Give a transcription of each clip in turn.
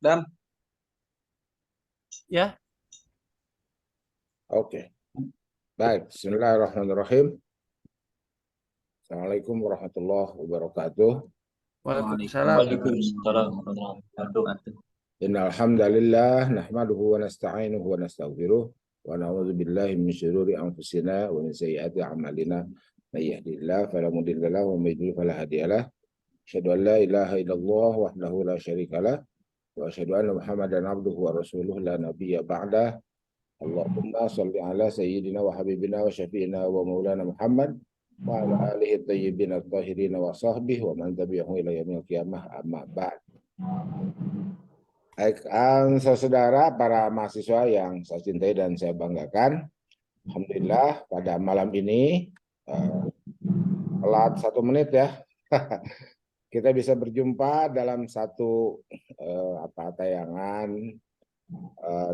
Dam. Ya. Oke. Baik, bismillahirrahmanirrahim. Assalamualaikum warahmatullahi wabarakatuh. Waalaikumsalam. Waalaikumsalam warahmatullahi wabarakatuh. Innal hamdalillah nahmaduhu wa nasta'inuhu wa nastaghfiruh wa na'udzu billahi min syururi anfusina wa min sayyiati a'malina. May yahdihillahu fala mudilla lahu wa may yudlil fala hadiyalah. Asyhadu an la ilaha illallah wahdahu la syarikalah wa asyhadu anna Muhammadan abduhu wa rasuluhu la nabiyya ba'dah. Allahumma shalli ala sayyidina wa habibina wa syafi'ina wa maulana Muhammad wa ala alihi thayyibin at-tahirin wa sahbihi wa man tabi'ahum ila yaumil qiyamah, amma ba'd. Baik, saudara para mahasiswa yang saya cintai dan saya banggakan, alhamdulillah pada malam ini telat 1 menit ya, kita bisa berjumpa dalam satu tayangan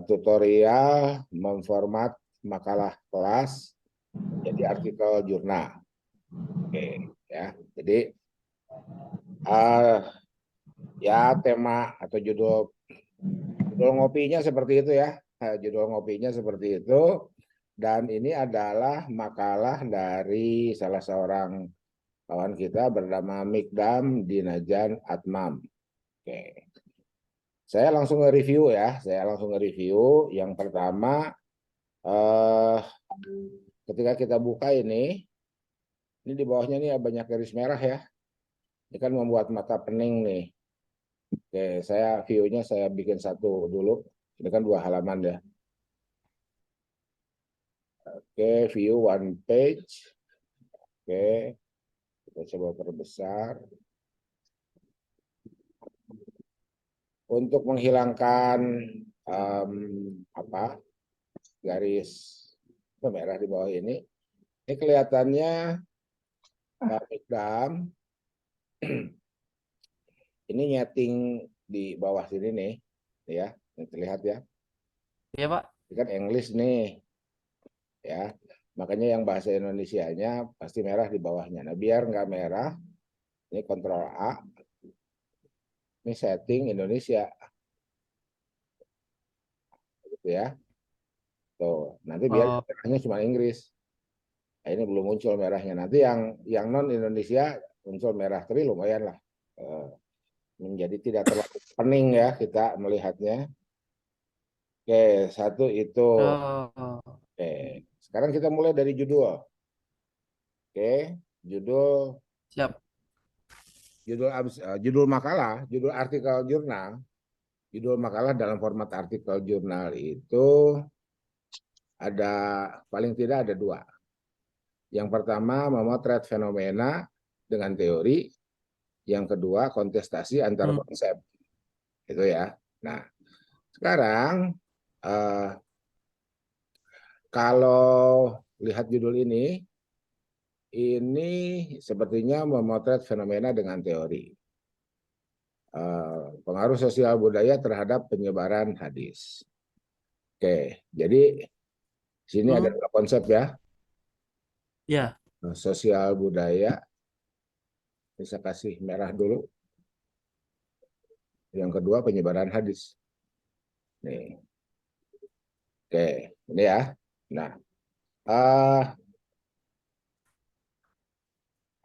tutorial memformat makalah kelas jadi artikel jurnal. Oke, ya. Jadi ya tema atau judul ngopinya seperti itu ya. Judul ngopinya seperti itu, dan ini adalah makalah dari salah seorang kawan kita bernama Mikdam Dinajan Atmam. Oke. Saya langsung nge-review ya. Yang pertama, ketika kita buka ini di bawahnya ini banyak garis merah ya. Ini kan membuat mata pening nih. Oke, saya view-nya saya bikin satu dulu. Ini kan 2 halaman ya. Oke, view one page. Oke, kita coba perbesar. Untuk menghilangkan garis merah di bawah ini kelihatannya Mikdam ini nyeting di bawah sini nih, ya, terlihat ya. Iya, Pak. Ini kan English nih, ya. Makanya yang bahasa Indonesianya pasti merah di bawahnya. Nah, biar nggak merah, ini Ctrl A. Ini setting Indonesia, gitu ya. Tuh, nanti biar merahnya cuma Inggris. Nah, ini belum muncul merahnya. Nanti yang non Indonesia muncul merah, tapi lumayan lah. Menjadi tidak terlalu pening ya kita melihatnya. Oke, satu itu. Oke, sekarang kita mulai dari judul. Oke, judul. Siap. Judul makalah, judul artikel jurnal. Judul makalah dalam format artikel jurnal itu ada paling tidak ada 2. Yang pertama memotret fenomena dengan teori, yang kedua kontestasi antar konsep. Itu ya. Nah, sekarang kalau lihat judul ini sepertinya memotret fenomena dengan teori. Pengaruh sosial budaya terhadap penyebaran hadis. Oke, jadi sini ada 2 konsep ya. Ya. Sosial budaya, bisa kasih merah dulu. Yang kedua penyebaran hadis. Nih. Oke, ini ya. Nah,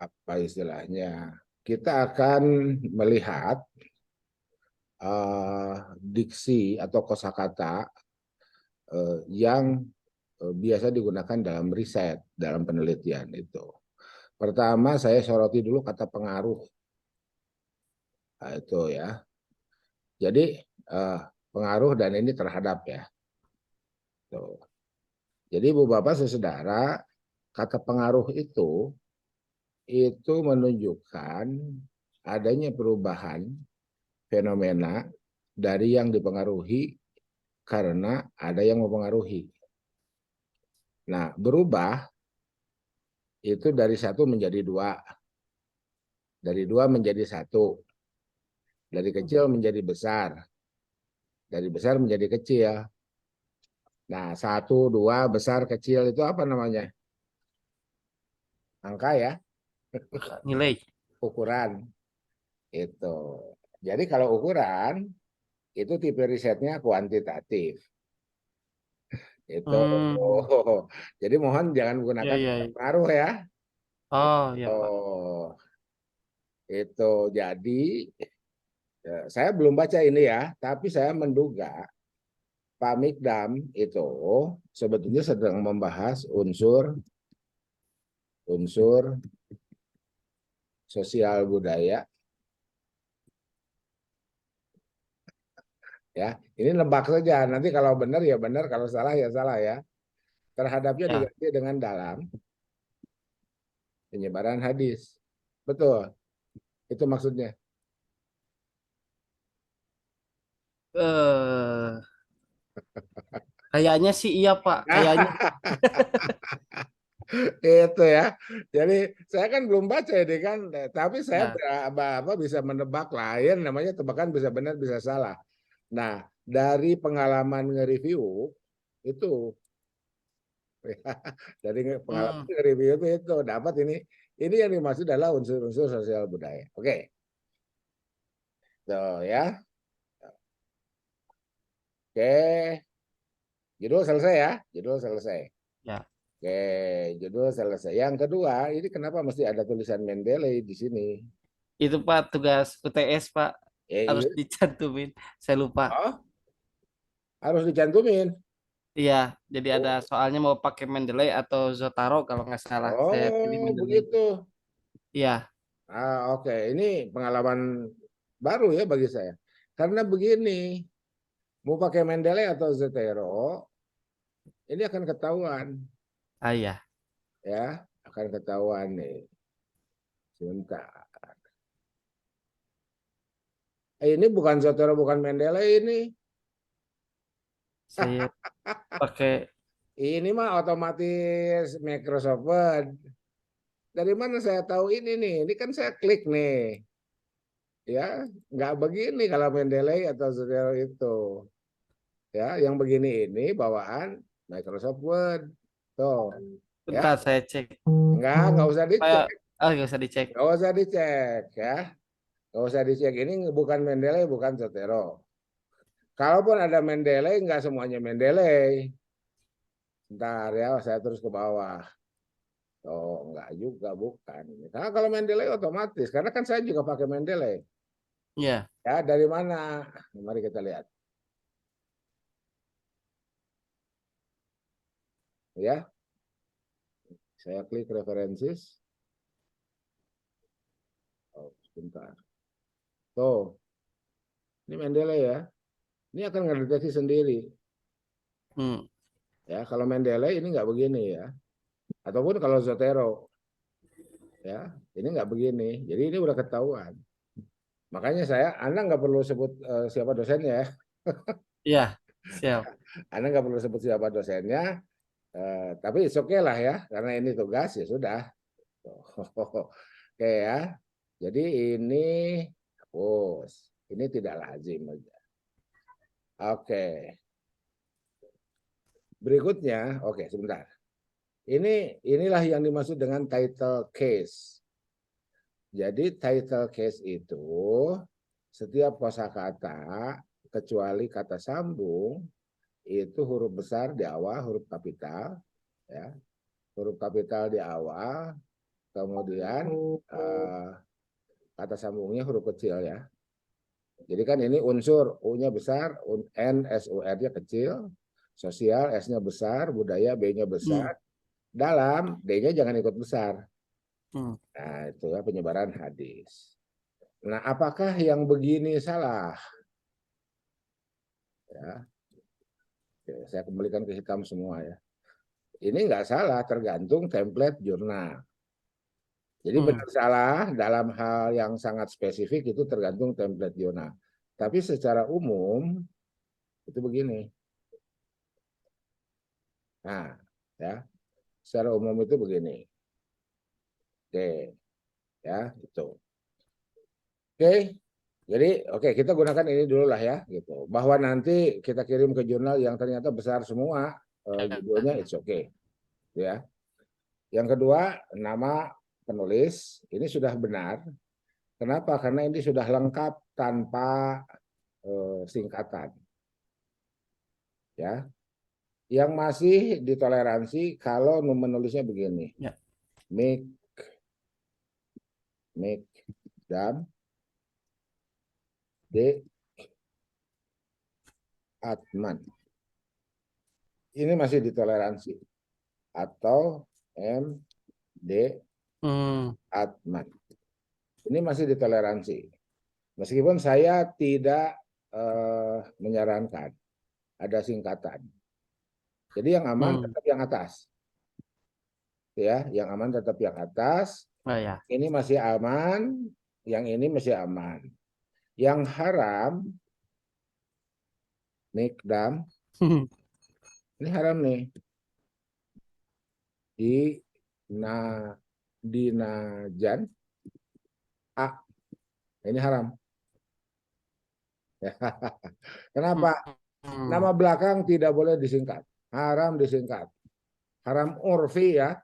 apa istilahnya? Kita akan melihat diksi atau kosakata yang biasa digunakan dalam riset, dalam penelitian itu. Pertama, saya soroti dulu kata pengaruh. Nah, itu ya. Jadi pengaruh dan ini terhadap ya. Tuh. Jadi Ibu Bapak Saudara, kata pengaruh itu menunjukkan adanya perubahan fenomena dari yang dipengaruhi karena ada yang mempengaruhi. Nah, berubah itu dari 1 menjadi 2. Dari 2 menjadi 1. Dari kecil menjadi besar. Dari besar menjadi kecil. Nah, 1, 2, besar, kecil itu apa namanya? Angka ya. Nilai. Ukuran. Itu. Jadi kalau ukuran itu tipe risetnya kuantitatif. Itu. Hmm. Jadi mohon jangan Iya, gunakan iya, iya. pengaruh ya. Oh, ya, Pak. Oh, itu jadi saya belum baca ini ya, tapi saya menduga Pak Mikdam itu sebetulnya sedang membahas unsur sosial budaya ya. Ini nebak saja. Nanti kalau benar ya benar, kalau salah ya salah ya. Terhadapnya Ya. diganti dengan dalam penyebaran hadis. Betul. Itu maksudnya. Eh, kayaknya sih iya, Pak. Kayaknya. Itu ya. Jadi saya kan belum baca ini kan, tapi saya Ya. bisa menebak lain, namanya tebakan bisa benar bisa salah. Nah, dari pengalaman nge-review itu dari pengalaman Hmm. nge-review itu dapat ini yang dimaksud adalah unsur-unsur sosial budaya. Oke. Tuh ya. Oke, judul selesai ya. Judul selesai. Ya. Oke, judul selesai. Yang kedua, ini kenapa mesti ada tulisan Mendeley di sini? Itu, Pak, tugas UTS, Pak. Harus Itu dicantumin. Saya lupa. oh, harus dicantumin. Iya, jadi ada Oh, soalnya mau pakai Mendeley atau Zotaro kalau nggak salah. Saya pilih oh Mendeley. begitu. Iya, Oke. Ini pengalaman baru ya bagi saya. Karena begini, mau pakai Mendeley atau Zotero, ini akan ketahuan iya. ya, akan ketahuan nih. Sebentar. Ini bukan Zotero, bukan Mendeley ini. Saya pakai. Ini mah otomatis Microsoft Word. Dari mana saya tahu ini nih? Ini kan saya klik nih. Ya, nggak begini kalau Mendeley atau Zotero itu. Ya, yang begini ini bawaan Microsoft Word. Tuh, ya. Bentar, saya cek. Nggak usah Supaya, dicek. nggak usah dicek. Nggak usah dicek, ya. Nggak usah dicek. Ini bukan Mendeley, bukan Zotero. Kalaupun ada Mendeley, nggak semuanya Mendeley. Ntar ya, saya terus ke bawah. Oh, enggak juga, bukan. Karena kalau Mendeley otomatis, karena kan saya juga pakai Mendeley. Iya, Ya, dari mana? Mari kita lihat. Ya, saya klik references. Oh, sebentar. Tuh, ini Mendeley ya. Ini akan ngedeteksi sendiri. hmm. Ya, kalau Mendeley ini nggak begini ya. Ataupun kalau Zotero, ya, ini nggak begini. Jadi ini udah ketahuan. Makanya Anda nggak perlu sebut siapa dosennya ya. Iya, siap. Anda nggak perlu sebut siapa dosennya. Tapi oke okay lah ya, karena ini tugas ya sudah. Oke ya. Jadi ini hapus. Ini tidak lazim aja. Oke. Berikutnya, oke sebentar. Inilah yang dimaksud dengan title case. Jadi title case itu setiap kosakata kecuali kata sambung itu huruf besar di awal, huruf kapital, ya, huruf kapital di awal, kemudian kata sambungnya huruf kecil ya. Jadi kan ini unsur U-nya besar, N, S, U, R-nya kecil, sosial, S-nya besar, budaya, B-nya Hmm. besar, dalam, D-nya jangan ikut besar. Hmm. Nah, itu ya penyebaran hadis. Nah, apakah yang begini salah? Ya, oke, saya kembalikan ke hitam semua ya. Ini nggak salah, tergantung template jurnal. Jadi Hmm. benar salah dalam hal yang sangat spesifik itu tergantung template jurnal. Tapi secara umum itu begini. Nah, ya, secara umum itu begini. Oke, ya, itu. Oke, jadi oke kita gunakan ini dulu lah ya, gitu. Bahwa nanti kita kirim ke jurnal yang ternyata besar semua judulnya it's okay, ya. Yang kedua, nama penulis ini sudah benar. Kenapa? Karena ini sudah lengkap tanpa singkatan. Ya. Yang masih ditoleransi kalau menulisnya begini. Ya. Mikdam D Atman. Ini masih ditoleransi. Atau MD Atman. Ini masih ditoleransi. Meskipun saya tidak menyarankan ada singkatan. Jadi yang aman tetap yang atas. Ya, yang aman tetap yang atas. Oh ya. Ini masih aman, yang ini masih aman. Yang haram mikdam ini haram nih. Dinajan A. Ini haram. Kenapa? Nama belakang tidak boleh disingkat. Haram disingkat. Haram urfi ya.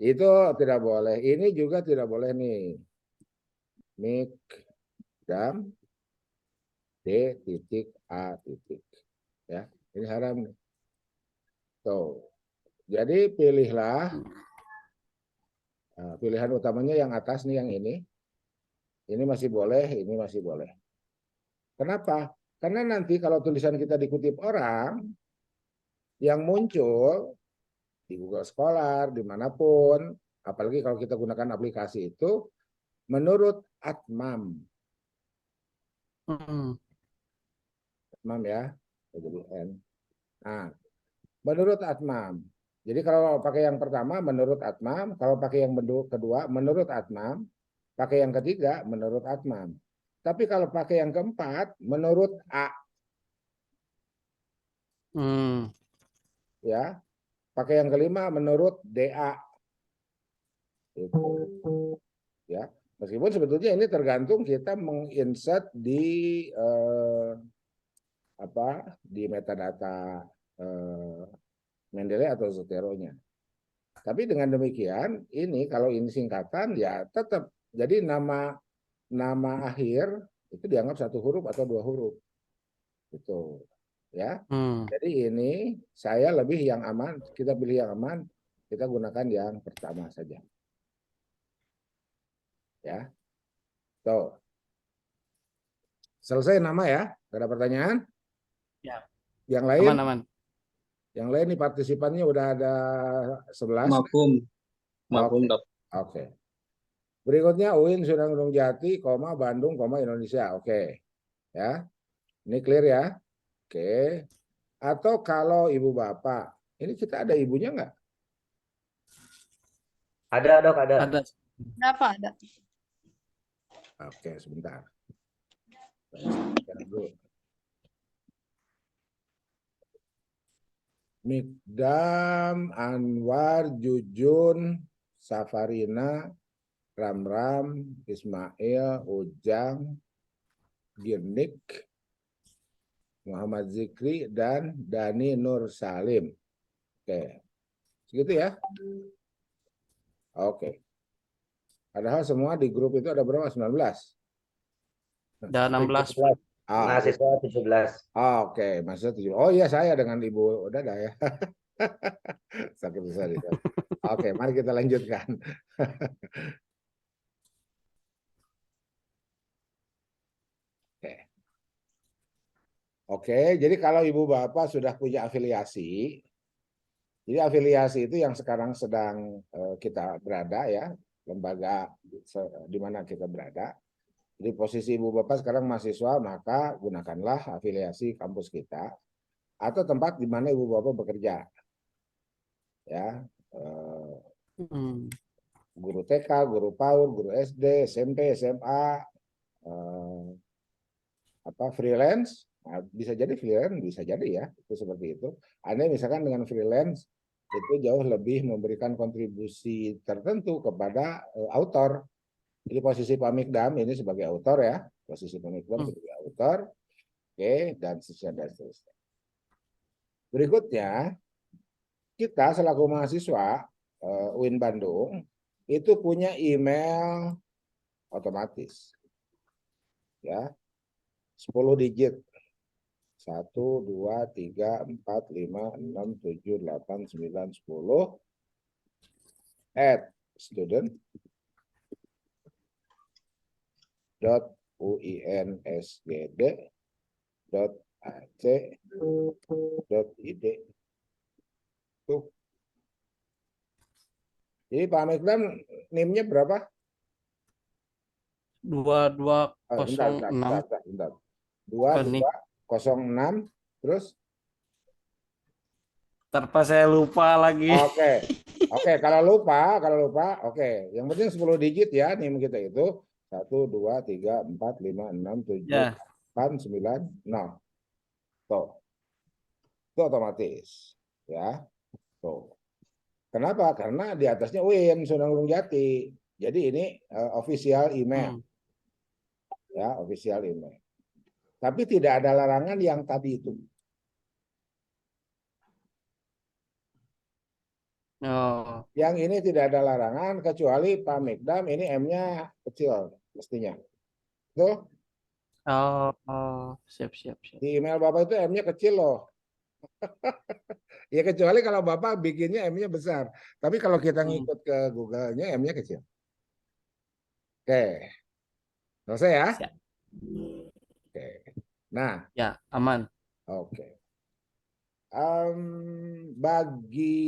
Itu tidak boleh. Ini juga tidak boleh nih. Mikdam D titik A titik. Ya, ini haram nih. Tuh. Jadi pilihlah pilihan utamanya yang atas nih, yang ini. Ini masih boleh, ini masih boleh. Kenapa? Karena nanti kalau tulisan kita dikutip orang, yang muncul di Google Scholar, dimanapun, apalagi kalau kita gunakan aplikasi itu, menurut Atmam. Atmam ya, jadi N. Nah, menurut Atmam. Jadi kalau pakai yang pertama, menurut Atmam. Kalau pakai yang kedua, menurut Atmam. Pakai yang ketiga, menurut Atmam. Tapi kalau pakai yang keempat, menurut A. Ya, pakai yang kelima, menurut DA. Itu. Ya, meskipun sebetulnya ini tergantung kita menginsert di di metadata Mendeley atau Zotero-nya. Tapi dengan demikian, ini kalau ini singkatan ya tetap. Jadi nama akhir itu dianggap satu huruf atau dua huruf. Itu ya. Jadi ini saya lebih yang aman, kita pilih yang aman, kita gunakan yang pertama saja. Ya. Tuh. Selesai nama ya? Gak ada pertanyaan? Ya. Yang lain? Aman. Yang lain nih partisipannya udah ada 11. Maklum, Dok. Oke. Berikutnya UIN Sunan Gunung Jati, Bandung, Indonesia. Oke. Ya. Ini clear ya? Oke. Atau kalau ibu bapak, ini kita ada ibunya nggak? Ada, Dok, ada. Berapa ada? Oke, sebentar. Mikdam, Anwar, Jujun, Safarina, Ramram, Ismail, Ujang, Girnik, Muhammad Zikri, dan Dani Nur Salim. Oke, segitu ya. Oke. Padahal semua di grup itu ada berapa? 19? Ada 16. Mahasiswa 17. Oke, mahasiswa 17. Oh iya, saya dengan Ibu Dada ya. Sakit besar itu. Oke, mari kita lanjutkan. Oke, jadi kalau ibu bapak sudah punya afiliasi, jadi afiliasi itu yang sekarang sedang kita berada ya, lembaga di mana kita berada. Jadi posisi ibu bapak sekarang mahasiswa, maka gunakanlah afiliasi kampus kita atau tempat di mana ibu bapak bekerja. Ya, guru TK, guru PAUD, guru SD, SMP, SMA, freelance. Nah, bisa jadi freelance, bisa jadi ya, itu seperti itu. Anda misalkan dengan freelance itu jauh lebih memberikan kontribusi tertentu kepada autor. Jadi posisi Pak Mikdam ini sebagai autor ya, posisi Pak Mikdam sebagai autor, oke, dan seterusnya. Berikutnya, kita selaku mahasiswa UIN Bandung itu punya email otomatis. ya. 10 digit. 1, 2, 3, 4, 5, 6, 7, 8, 9, 10. At student dot uinsgd dot ac dot id. Tuh. Jadi Pak Mikdam NIM-nya berapa? 2206. Bentar. Oh, nih. 2206 terus Terpa saya lupa lagi. Oke, kalau lupa, oke. Yang penting 10 digit ya NIM kita itu 1, 2, 3, 4, 5, 6, 7, Ya, 8, 9, 0. Tuh. Itu otomatis. Ya. Tuh. Kenapa? Karena di atasnya UIN Sunan Gunung Jati. Jadi ini official email. Ya, official email. Tapi tidak ada larangan yang tadi itu. oh, Yang ini tidak ada larangan kecuali Pak Mikdam ini M-nya kecil mestinya. Tuh, siap, siap, siap. di email Bapak itu M-nya kecil loh. Ya kecuali kalau Bapak bikinnya M-nya besar. Tapi kalau kita ngikut ke Google-nya M-nya kecil. Oke. Selesai ya? Siap. Oke. Nah, Ya, aman. oke. Bagi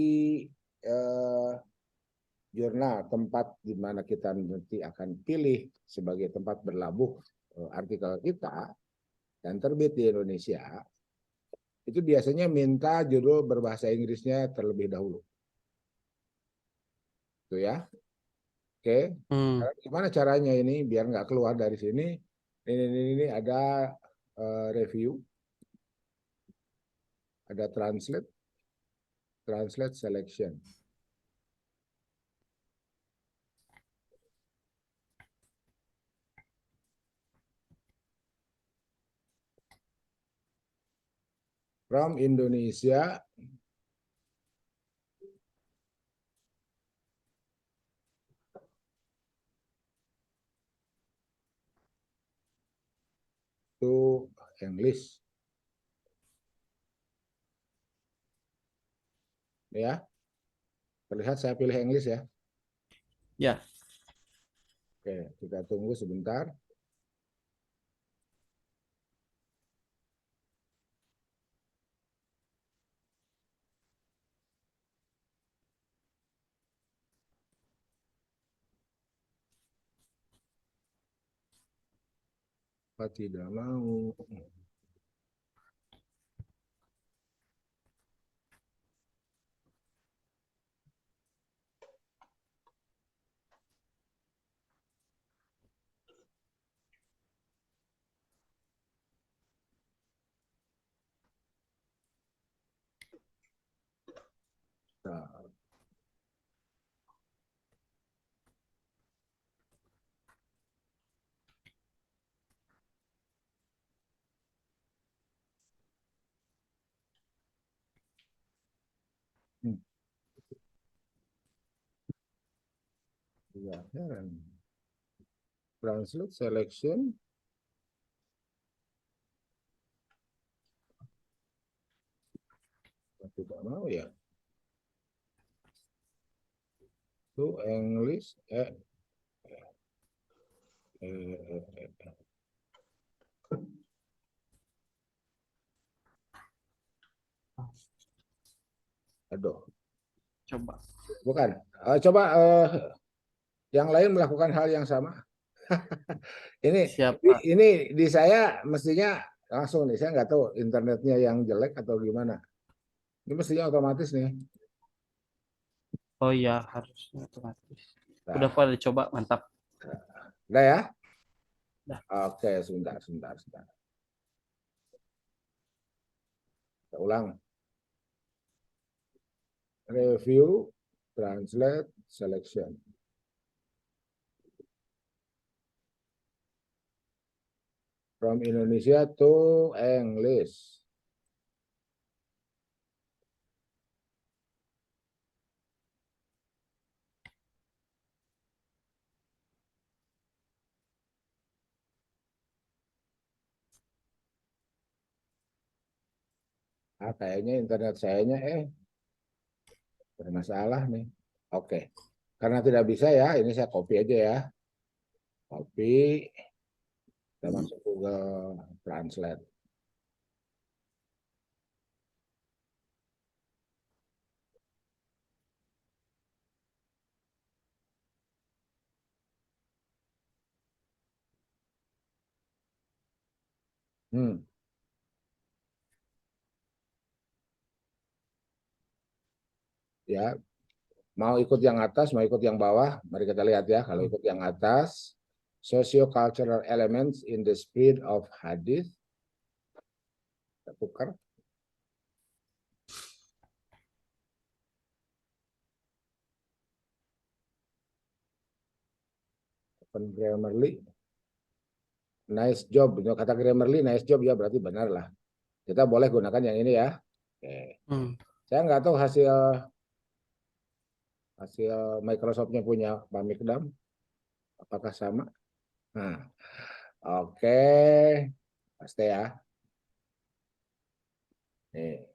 eh, jurnal tempat di mana kita nanti akan pilih sebagai tempat berlabuh artikel kita dan terbit di Indonesia, itu biasanya minta judul berbahasa Inggrisnya terlebih dahulu. Itu ya. Oke. Gimana caranya ini biar nggak keluar dari sini? Ini ada review, ada translate selection. From Indonesia to English. Ya, terlihat saya pilih English ya. Ya, Oke, kita tunggu sebentar. Apa tidak mau? Nah, hmm, ya, heran. Translate selection. Tidak mau ya. To English. Aduh, coba. bukan. Coba yang lain melakukan hal yang sama. Ini Siap, Pak. ini di saya mestinya langsung nih. Saya nggak tahu internetnya yang jelek atau gimana. Ini mestinya otomatis nih. Oh iya, harusnya otomatis. Nah, Udah pada coba, mantap. udah ya? Dah. Oke, sebentar. Kita ulang. Review, translate, selection. From Indonesia to English. Kayaknya internet sayanya bermasalah nih. Oke. Karena tidak bisa ya, ini saya copy aja ya. Copy, kita masuk Google Translate. Ya, mau ikut yang atas, mau ikut yang bawah, mari kita lihat ya. Kalau ikut yang atas, socio-cultural elements in the spirit of hadith. Kita tukar. Open Grammarly. Nice job. Kata Grammarly, nice job ya berarti benar lah. Kita boleh gunakan yang ini ya. Oke. Saya nggak tahu hasil Microsoft-nya punya Pak Mikdam. Apakah sama? Nah, oke. Pasti ya. Nih.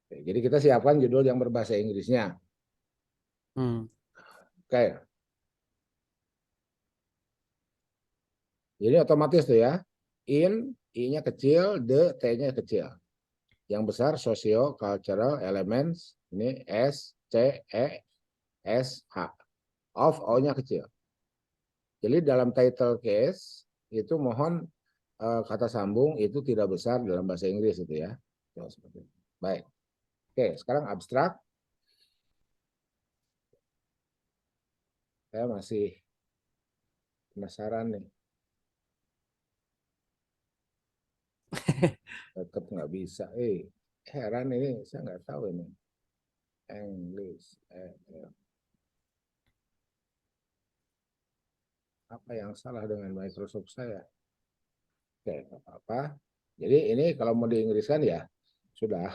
Oke, jadi kita siapkan judul yang berbahasa Inggrisnya. Oke. Jadi otomatis tuh ya. In, I-nya kecil, the, T-nya kecil. Yang besar socio cultural elements, ini S, C, E, S, H. Of, O-nya kecil. Jadi dalam title case itu mohon kata sambung itu tidak besar dalam bahasa Inggris itu ya. Baik. Oke, sekarang abstrak. Saya masih penasaran nih. Tetap nggak bisa. Heran ini, saya nggak tahu ini. English. Apa yang salah dengan Microsoft saya? Oke, nggak apa-apa. Jadi ini kalau mau diinggriskan ya sudah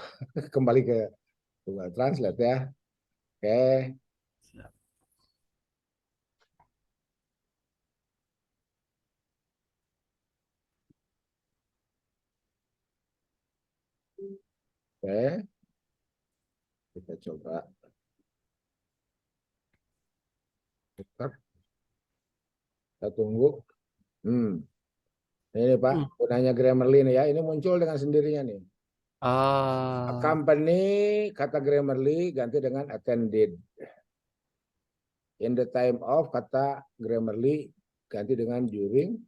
kembali ke Google Translate ya. Oke. Oke. Kita coba. Kita tunggu. Ini Pak, gunanya Grammarly nih ya. Ini muncul dengan sendirinya nih. Company, kata Grammarly ganti dengan attended. In the time of, kata Grammarly ganti dengan during.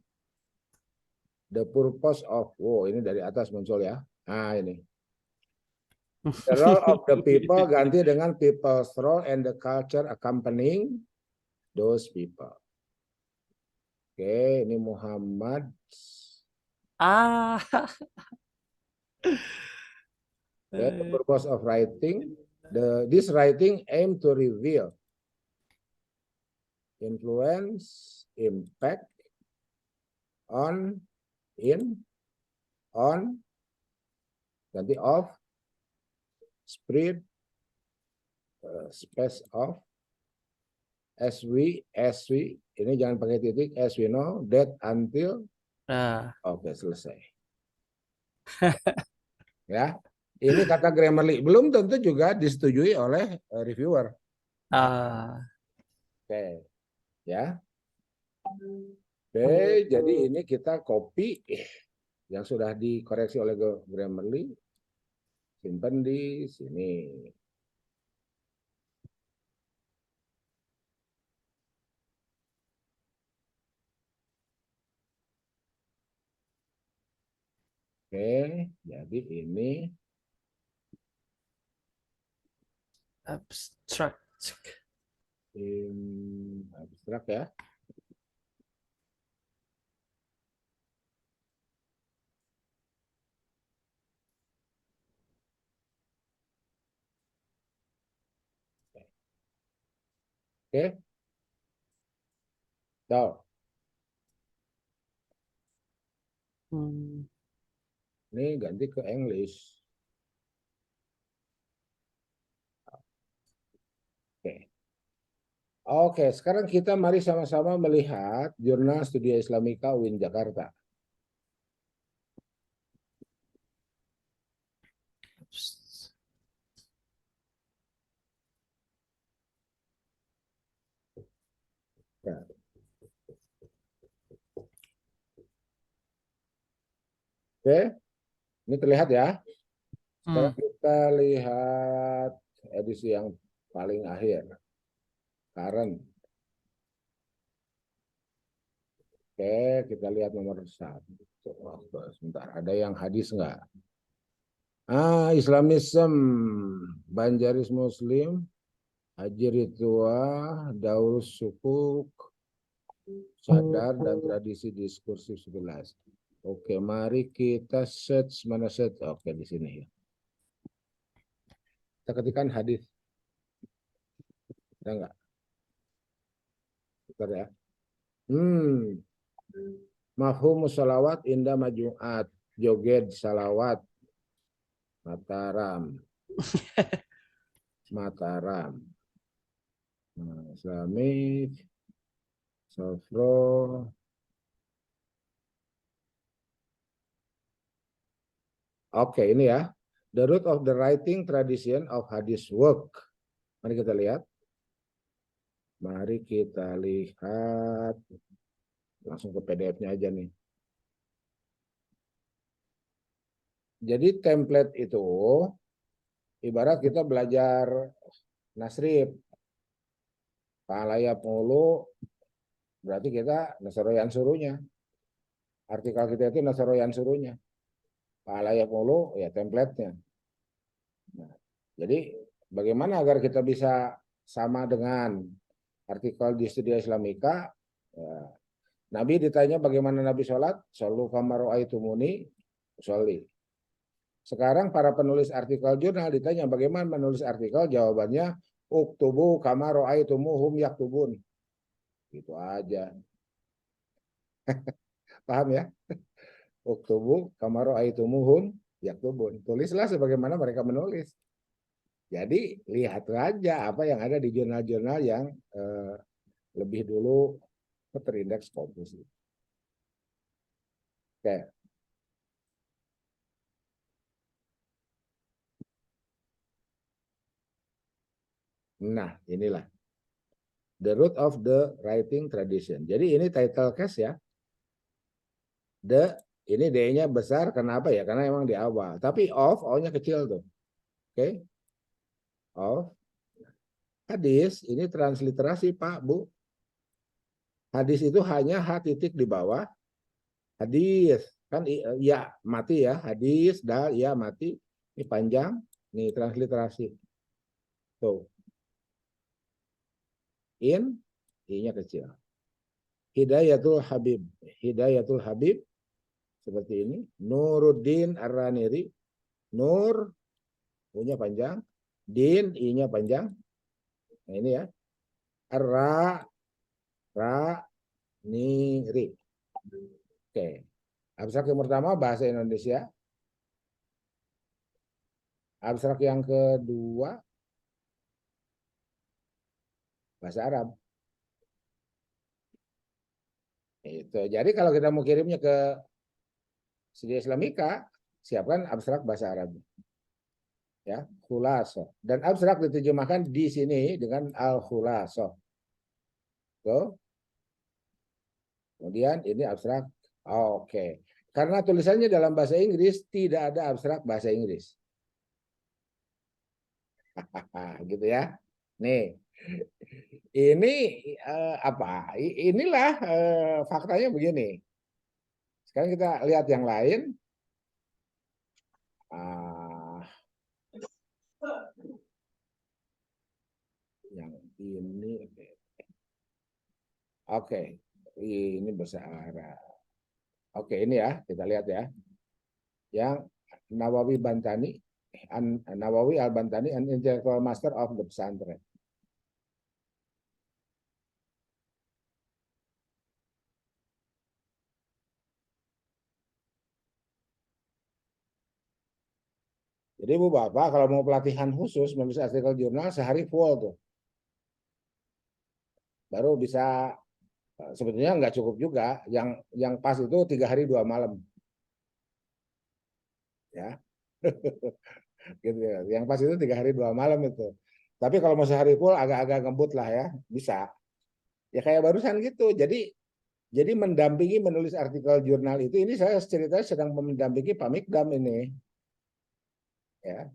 The purpose of. Wow, ini dari atas muncul ya. Nah, ini. The role of the people ganti dengan people's role and the culture accompanying those people. Oke, ini Muhammad. The purpose of writing. This writing aim to reveal influence, impact on, ganti of, spread, space of, as we, ini jangan pakai titik, as we know, that, until, oke, selesai. Ya, ini kata Grammarly. Belum tentu juga disetujui oleh reviewer. Oke, ya. Oke, jadi ini kita copy yang sudah dikoreksi oleh Grammarly, simpan di sini. Oke, jadi ini Abstrak ya. Oke. So. Ini ganti ke English. Oke, sekarang kita mari sama-sama melihat Jurnal Studia Islamika UIN Jakarta. Oke, ini terlihat ya. Sekarang Hmm. kita lihat edisi yang paling akhir. Current. Oke, kita lihat nomor 1. Sebentar, ada yang hadis nggak? Islamism, Banjaris Muslim, Haji Ritual, Daurus Sukuk, Sadar, dan Tradisi Diskursif 11. Oke, mari kita search. Mana search? Oke, di sini ya. Kita ketikkan hadis. Ada nggak? Bentar ya. Mafhum salawat indah majuat. Joget salawat. Mataram. Islamik. Sofro. Oke, ini ya. The root of the writing tradition of hadis work. Mari kita lihat. Langsung ke PDF-nya aja nih. Jadi template itu ibarat kita belajar nasrib. Palayap mulu berarti kita nasaroyan suruhnya. Artikel kita itu nasaroyan suruhnya. Palayap mulu ya template-nya. Nah, jadi bagaimana agar kita bisa sama dengan artikel di Studia Islamika? Ya, Nabi ditanya bagaimana Nabi sholat, shollu kama ra'aitumuni sholli. Sekarang para penulis artikel jurnal ditanya bagaimana menulis artikel, jawabannya uktubu kama ra'aitumuhum yaktubun. Gitu aja. Paham ya? Uktubu kama ra'aitumuhum yaktubun. Tulislah sebagaimana mereka menulis. Jadi lihat aja apa yang ada di jurnal-jurnal yang lebih dulu terindeks Scopus. Oke. Nah, inilah the root of the writing tradition. Jadi ini title case ya. Ini D-nya besar, kenapa ya? Karena emang di awal. Tapi O-nya kecil tuh. Oke. Of. Hadis, ini transliterasi Pak, Bu. Hadis itu hanya H titik di bawah. Hadis. Kan ya mati ya. Hadis, dal, ya mati. Ini panjang. Ini transliterasi. Tuh. I-nya kecil. Hidayatul Habib. Hidayatul Habib. Seperti ini. Nuruddin Ar-Raniri. Nur. U-nya panjang. Din. I-nya panjang. Nah ini ya. Ar-Raniri. Oke. Abstrak yang pertama bahasa Indonesia. Abstrak yang kedua bahasa Arab. Itu. Jadi kalau kita mau kirimnya ke Studia Islamika, siapkan abstrak bahasa Arab. Ya, khulaso. Dan abstrak diterjemahkan di sini dengan al-khulaso. Tuh. Kemudian ini abstrak. Oke. Karena tulisannya dalam bahasa Inggris, tidak ada abstrak bahasa Inggris. Gitu ya. Nih. Ini apa? Inilah faktanya begini. Sekarang kita lihat yang lain. Yang ini. Oke. Ini bahasa Arab. Oke, ini ya. Kita lihat ya. Yang Nawawi Bantani. Nawawi Al-Bantani, an intellectual master of the pesantren. Jadi Bu Bapak kalau mau pelatihan khusus menulis artikel jurnal sehari full tuh. Baru bisa, sebetulnya nggak cukup juga. Yang pas itu 3 hari 2 malam. Ya. Gitu ya. Yang pas itu 3 hari 2 malam itu. Tapi kalau mau sehari full agak-agak ngebut lah ya, bisa. Ya kayak barusan gitu. Jadi Jadi mendampingi menulis artikel jurnal itu, ini saya ceritanya sedang mendampingi Pak Mikdam ini. Ya.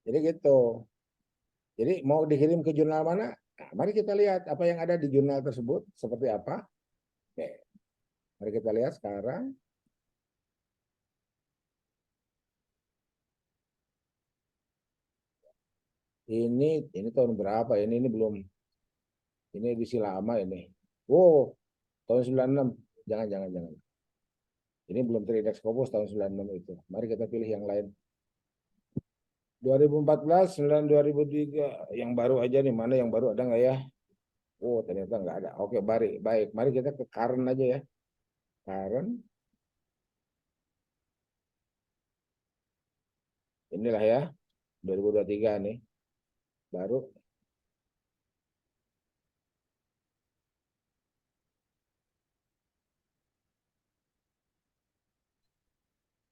Jadi gitu. Jadi mau dikirim ke jurnal mana? Nah, mari kita lihat apa yang ada di jurnal tersebut seperti apa. Oke. Mari kita lihat sekarang. Ini tahun berapa? Ini belum. Ini edisi lama ini. Oh, tahun 96. Jangan. Ini belum terindeks Scopus tahun 96 itu. Mari kita pilih yang lain. 2014, 2003, yang baru aja nih, mana yang baru ada nggak ya? Oh, ternyata nggak ada. Oke, baik. Mari kita ke current aja ya. Current. Inilah ya, 2023 nih. Baru.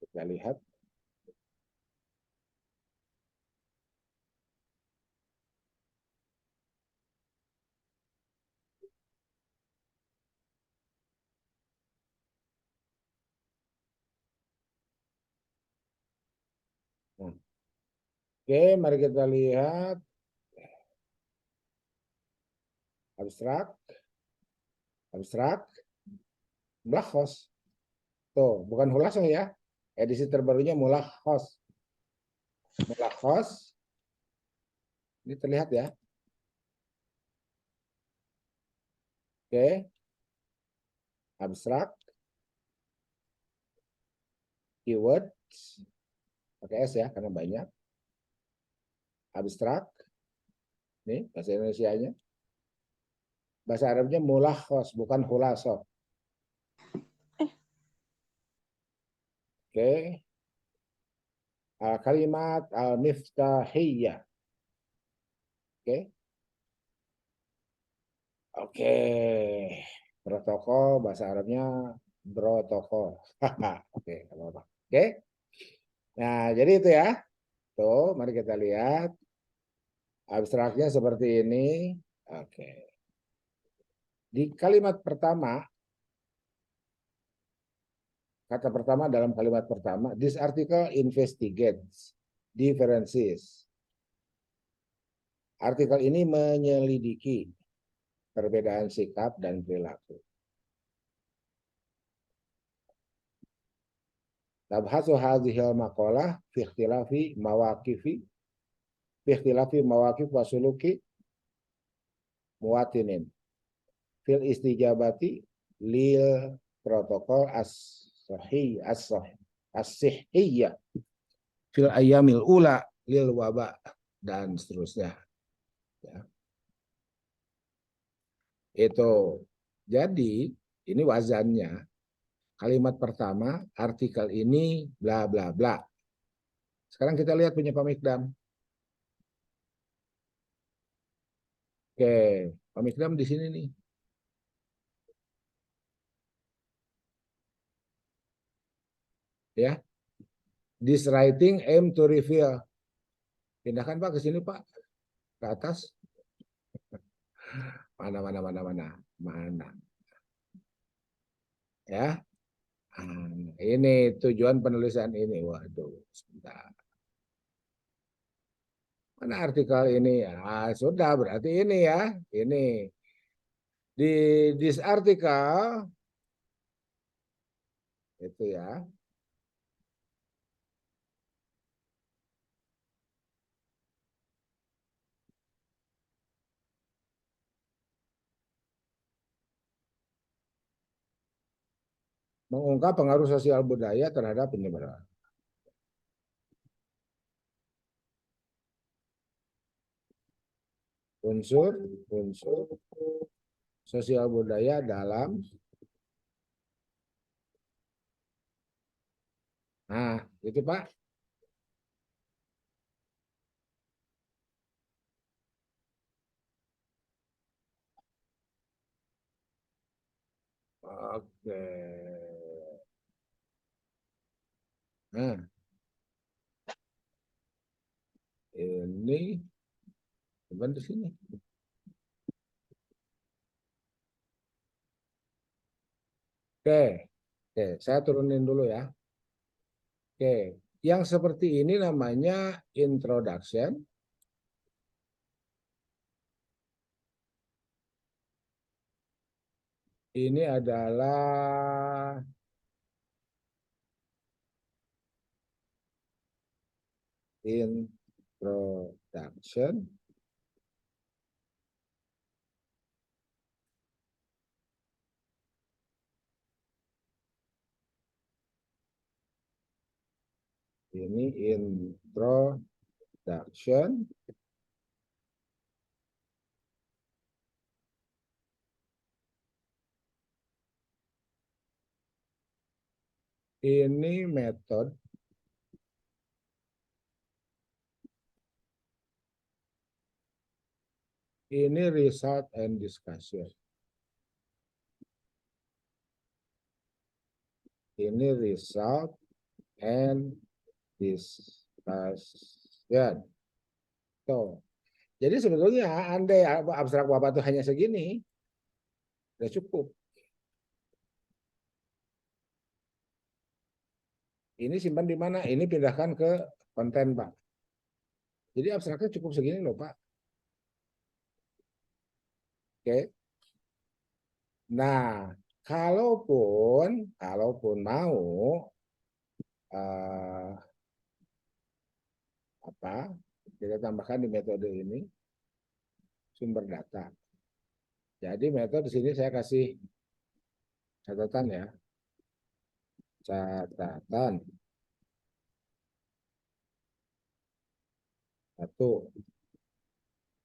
Kita lihat. Oke, mari kita lihat. Abstrak. Mulahos. Tuh, bukan hulasnya ya. Edisi terbarunya mulahos. Mulahos. Ini terlihat ya. Oke. Abstrak. Keyword. Pakai S ya, karena banyak. Abstrak. Ini bahasa Indonesianya. Bahasa Arabnya mulahos, bukan hulaso. Oke. Kalimat al-miftahiyah. Oke. Oke. Protokol bahasa Arabnya protokol. Oke, apa-apa. Oke. Nah, jadi itu ya. Tuh, mari kita lihat. Abstraknya seperti ini. Oke. Di kalimat pertama, kata pertama dalam kalimat pertama, this article investigates differences. Artikel ini menyelidiki perbedaan sikap dan perilaku. Tabhasu hadhil maqalah fi ikhtilafi mawaqif wa suluki muwatinin fil istijabati lil protokol as-sihhiyah fil ayyamil ula lil waba dan seterusnya. Ya. Itu. Jadi ini wazannya. Kalimat pertama, artikel ini bla bla bla. Sekarang kita lihat punya Pak Mikdam. Oke, Pak Mikdam di sini nih. Ya. This writing aim to reveal. Pindahkan Pak ke sini Pak. Ke atas. Mana. Ya. Ini tujuan penulisan ini. Waduh, sebentar. Mana artikel ini? Sudah berarti ini ya. Ini. Di this artikel itu ya. Mengungkap pengaruh sosial budaya terhadap penyebaran. Unsur sosial budaya dalam itu Pak. Oke. Nah, ini bukan di sini. Oke, oke, saya turunin dulu ya. Oke, yang seperti ini namanya introduction. Ini adalah introduction. Ini introduction. Ini method. Ini result and discussion. Ini result and discussion. Tuh. Jadi sebetulnya andai abstrak Bapak itu hanya segini, sudah cukup. Ini simpan di mana? Ini pindahkan ke konten, Pak. Jadi abstraknya cukup segini loh, Pak. Oke. Nah, kalaupun mau kita tambahkan di metode ini sumber data. Jadi metode di sini saya kasih catatan ya. Catatan. Satu.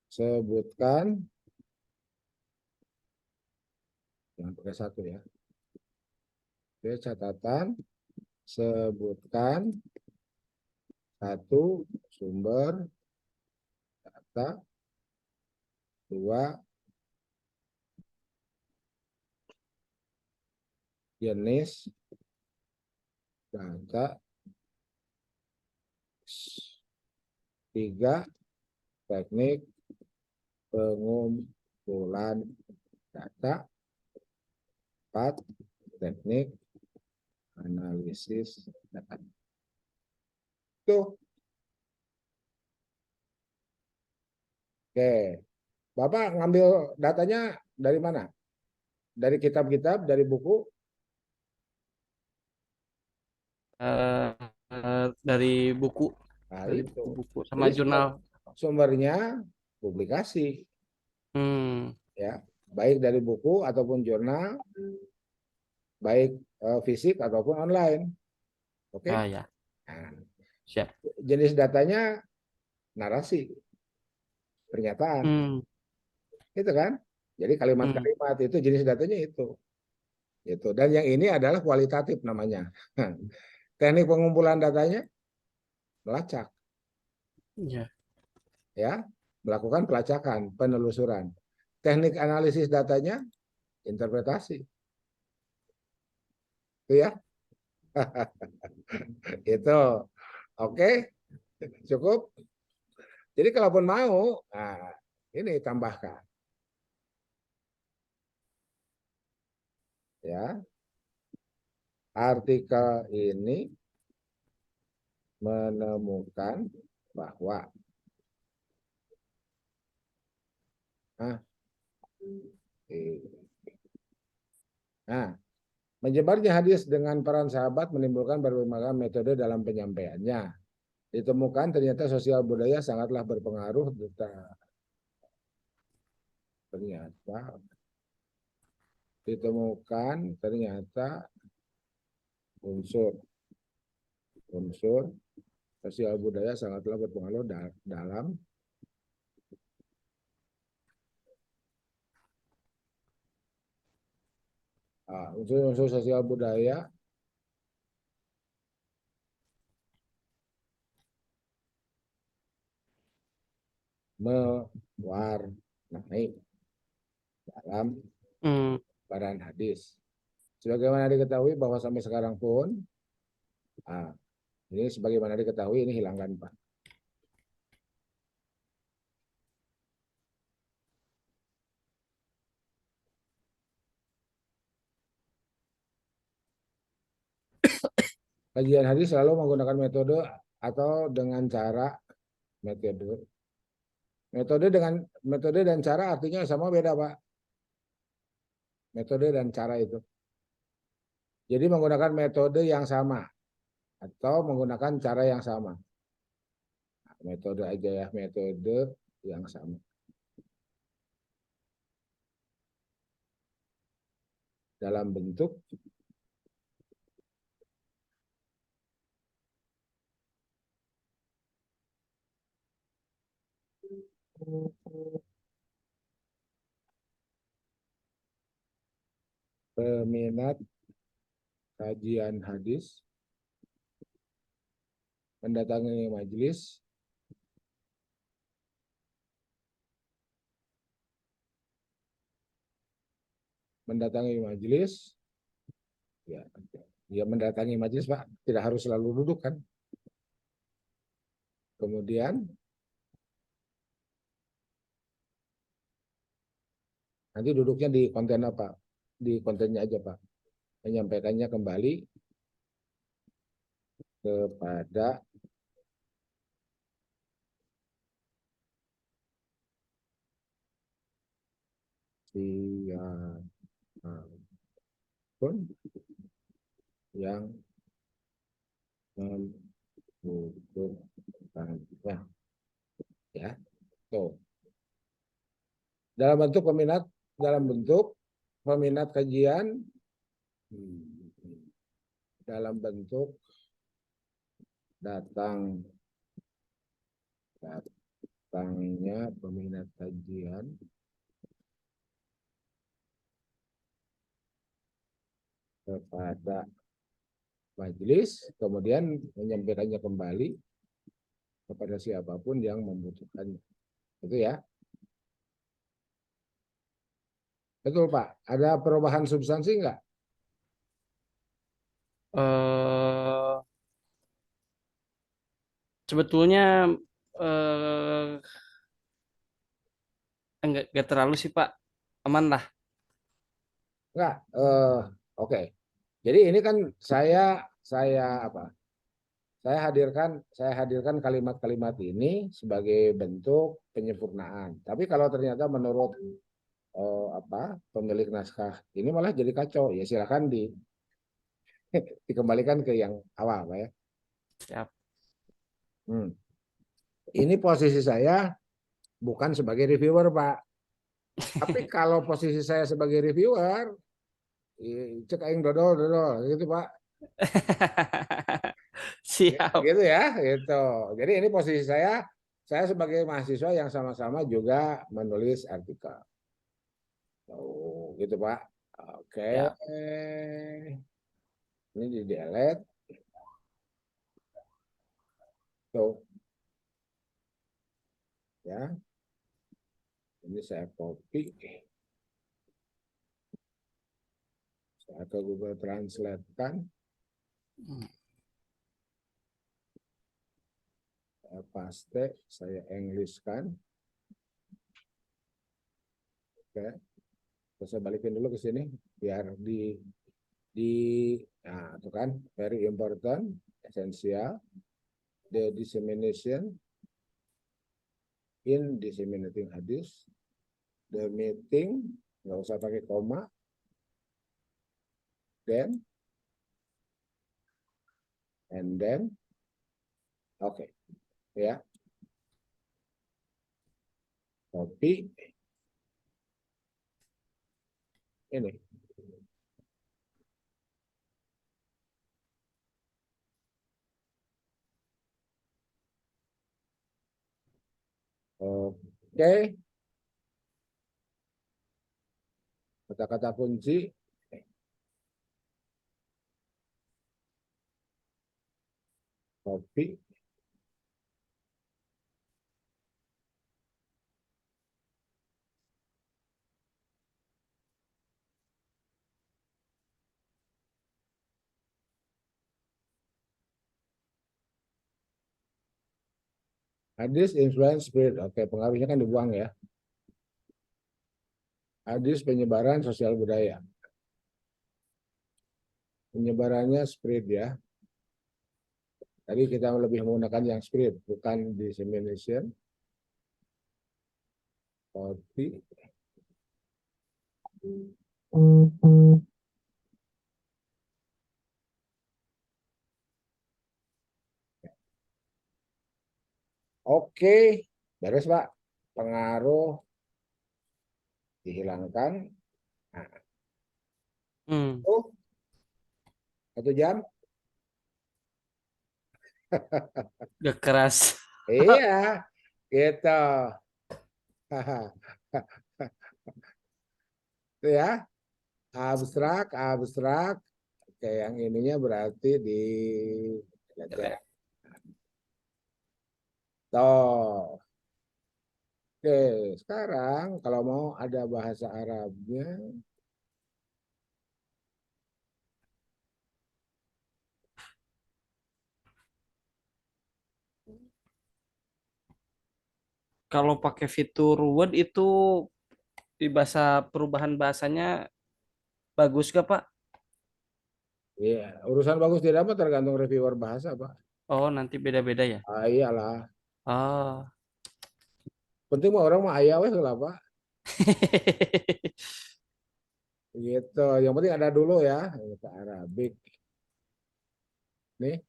Sebutkan. Jangan pakai satu ya. Oke, catatan. Sebutkan satu sumber data. Dua. Jenis data. Tiga. Teknik pengumpulan data. 4. Teknik analisis data. Tuh. Oke. Bapak ngambil datanya dari mana? Dari kitab-kitab, dari buku? Dari buku, Nah, dari itu. buku sama Jadi jurnal. sumbernya publikasi. Ya, baik dari buku ataupun jurnal, baik fisik ataupun online. Oke. Ah ya, Nah, siap. jenis datanya narasi, pernyataan. Itu kan? Jadi kalimat-kalimat itu jenis datanya itu. Itu. Dan yang ini adalah kualitatif namanya. Teknik pengumpulan datanya melacak. Ya. Ya, melakukan pelacakan, penelusuran. Teknik analisis datanya interpretasi. Itu ya. Itu. Oke. Cukup. Jadi kalaupun mau, nah, ini tambahkan. Ya. Artikel ini menemukan bahwa menyebarnya hadis dengan peran sahabat menimbulkan berbagai metode dalam penyampaiannya. Ditemukan ternyata sosial budaya sangatlah berpengaruh. Ternyata ditemukan ternyata unsur sosial budaya sangatlah berpengaruh dalam unsur-unsur sosial budaya mewarnai dalam badan hadis. Sebagaimana diketahui bahwa sampai sekarang pun ini sebagaimana diketahui ini hilangkan, Pak. Kajian hadis selalu menggunakan metode atau dengan cara metode. Metode dan cara artinya sama beda, Pak. Metode dan cara itu. Jadi menggunakan metode yang sama atau menggunakan cara yang sama. Nah, metode aja ya, metode yang sama. Dalam bentuk peminat kajian hadis mendatangi majelis ya, ya mendatangi majelis, Pak, tidak harus selalu duduk kan. Kemudian nanti duduknya di konten apa? Di kontennya aja, Pak. Menyampaikannya kembali kepada siapapun yang membutuhkannya. Ya, tuh. Dalam bentuk peminat kajian, dalam bentuk datangnya peminat kajian kepada majelis, kemudian menyampaikannya kembali kepada siapapun yang membutuhkannya. Itu ya. Betul, Pak. Ada perubahan substansi enggak? Sebetulnya enggak terlalu sih Pak, aman lah. Enggak. Oke. Jadi ini kan saya apa? Saya hadirkan kalimat-kalimat ini sebagai bentuk penyempurnaan. Tapi kalau ternyata menurut pemilik naskah ini malah jadi kacau, ya silakan dikembalikan ke yang awal, Pak ya. Siap. Ini posisi saya bukan sebagai reviewer, Pak. Tapi kalau posisi saya sebagai reviewer, cek aing dodol gitu, Pak. Siap. Gitu ya, gitu. Jadi ini posisi saya sebagai mahasiswa yang sama-sama juga menulis artikel. Oh, gitu, Pak. Oke. Siap. Ini di delete. Tuh. Ya. Ini saya copy. Saya ke Google Translate kan. Saya paste, saya English kan. Oke. Terus saya balikin dulu ke sini biar nah, itu kan very important, esensial, the dissemination in disseminating hadis, the meeting nggak usah pakai koma, then and then, oke, ya, copy ini. Oke. Kata-kata kunci. Copy. Hadis influence spirit. Oke, pengaruhnya kan dibuang ya. Hadis penyebaran sosial budaya. Penyebarannya spirit ya. Tadi kita lebih menggunakan yang script, bukan dissemination. Copy. Oke, beres Pak. Pengaruh dihilangkan. Nah, Hmm. 1 jam. Gak keras. Iya, gitu. Itu ya, abstrak, abstrak. Kayak yang ininya berarti di Toh. Oke, sekarang kalau mau ada bahasa Arabnya, Kalau pakai fitur Word itu di bahasa perubahan bahasanya bagus gak, Pak? ya urusan bagus tidak apa tergantung reviewer bahasa, Pak. Oh, nanti beda-beda ya. Ah, iyalah. Oh. Penting mah orang mah ayah weh lah, Pak. Gitu. Yang penting ada dulu ya, bahasa Arabik. Nih,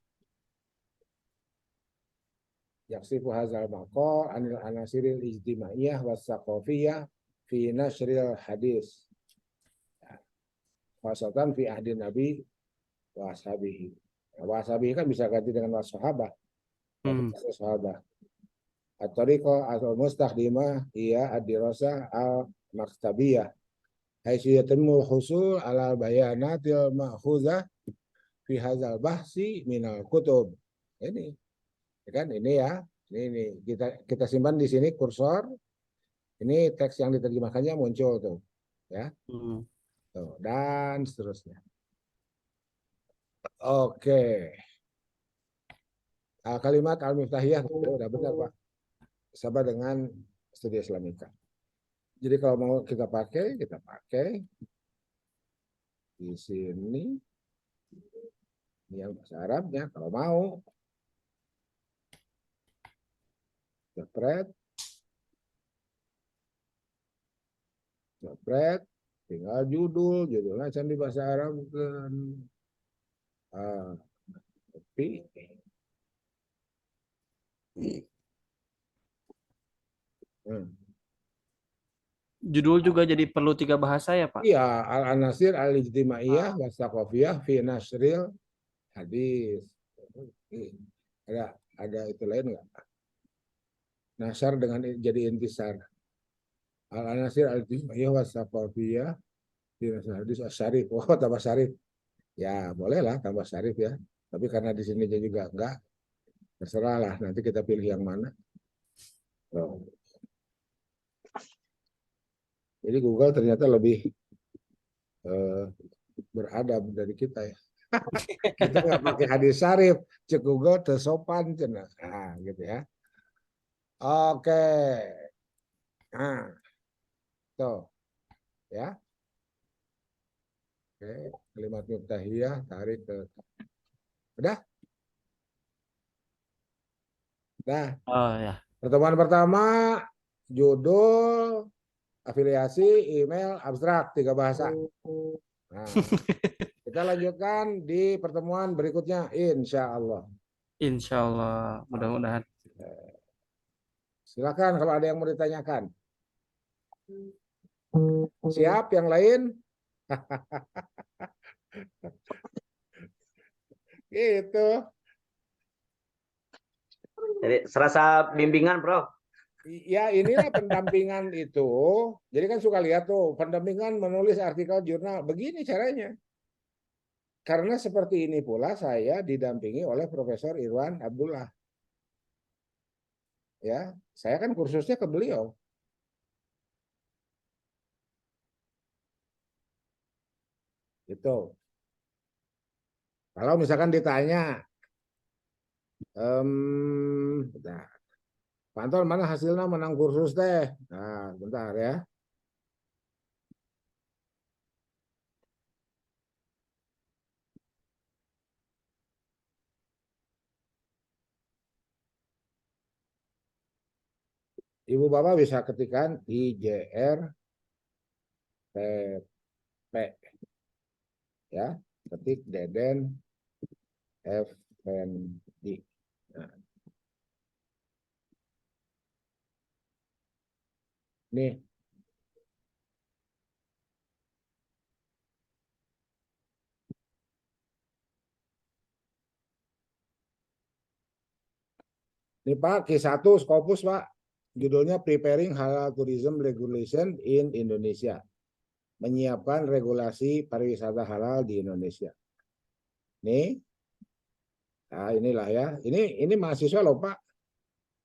yaksifu hazal maqal anil anasiril ijtimaiyah was saqafiyah fi nashril hadis. Khasatan fi ahdi Nabi wa ashabihi. Wa ashabihi kan bisa ganti dengan wassahabah. Hmm. Sahabat. At-tariqah atau mustakhdimah iya ad-dirasah al-maktabiyah. Haitsu yatimmu husul ala bayanatil ma'khuzah fi hadzal bahsi minal kutub. Ini kan ini ya. Ini kita simpan di sini kursor. Ini teks yang diterjemahkannya muncul tuh. Ya. Hmm. Tuh, dan seterusnya. Oke. Kalimat al-miftahiyah udah benar, Pak. Sama dengan studi Islamika. Jadi kalau mau kita pakai di sini yang bahasa Arabnya. Kalau mau, jepret, jepret, tinggal judulnya can di bahasa Arab kan. Tapi, hmm. Judul juga jadi perlu 3 bahasa ya, Pak? Iya, al-anasir al-ijtimaiyah wasaqafiyah fi nasril hadis. Ada itu lain nggak? Nasar dengan jadi intisar. Al-anasir al-ijtimaiyah wasaqafiyah fi nasril hadis asyarif. Oh, tambah syarif. Ya, bolehlah tambah syarif ya. Tapi karena di sini juga enggak, terserah lah. Nanti kita pilih yang mana. Oh. Jadi Google ternyata lebih beradab dari kita ya. Kita nggak pakai hadis syarif, cek Google tersopan cina. Nah, gitu ya. Oke. Nah, tuh ya. Oke, kalimat muftahiyah tarik ke udah. Nah, Oh ya. pertemuan pertama judul, afiliasi, email, abstrak, 3 bahasa. Nah, kita lanjutkan di pertemuan berikutnya, insya Allah. Insya Allah. Mudah-mudahan. Silakan kalau ada yang mau ditanyakan. Siap yang lain? Gitu. Jadi serasa bimbingan, Bro. Ya inilah pendampingan itu. Jadi kan suka lihat tuh pendampingan menulis artikel jurnal. Begini caranya. Karena seperti ini pula saya didampingi oleh Profesor Irwan Abdullah. Ya, saya kan kursusnya ke beliau. Itu. Kalau misalkan ditanya, nah, Pak Anton mana hasilnya menang kursus teh? Nah, bentar ya. Ibu bapak bisa ketikkan IJR PP, ya, ketik Deden Effendi. Nah, nih Ini Pak, Q1 Scopus Pak, judulnya Preparing Halal Tourism Regulation in Indonesia. Menyiapkan regulasi pariwisata halal di Indonesia. Nih, nah inilah ya. Ini mahasiswa loh Pak.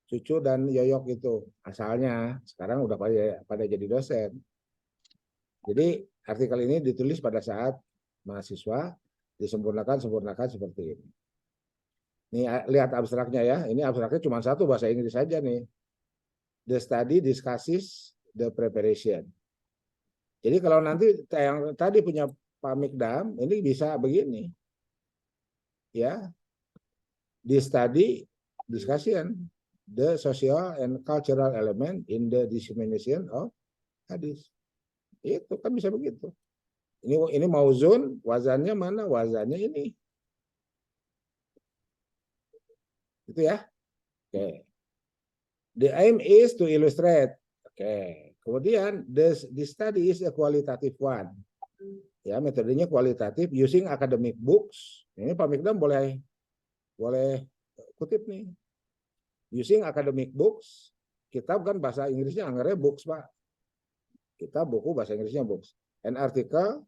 Cucu dan Yoyok itu asalnya. Sekarang udah pada jadi dosen. Jadi artikel ini ditulis pada saat mahasiswa, disempurnakan seperti ini. Nih lihat abstraknya ya. Ini abstraknya cuma satu bahasa Inggris saja nih. The study discusses the preparation. Jadi kalau nanti yang tadi punya Pak Mikdam, ini bisa begini. Ya. The study discussion the social and cultural element in the dissemination of hadis. Itu kan bisa begitu. Ini mauzun, wazannya mana? Wazannya ini. Itu ya. Oke. The aim is to illustrate. Oke. Kemudian the study is a qualitative one. Ya, metodenya kualitatif using academic books. Ini Pak Mikdam boleh kutip nih. Using academic books. Kitab kan bahasa Inggrisnya anggarnya books, Pak. Kitab buku bahasa Inggrisnya books. An article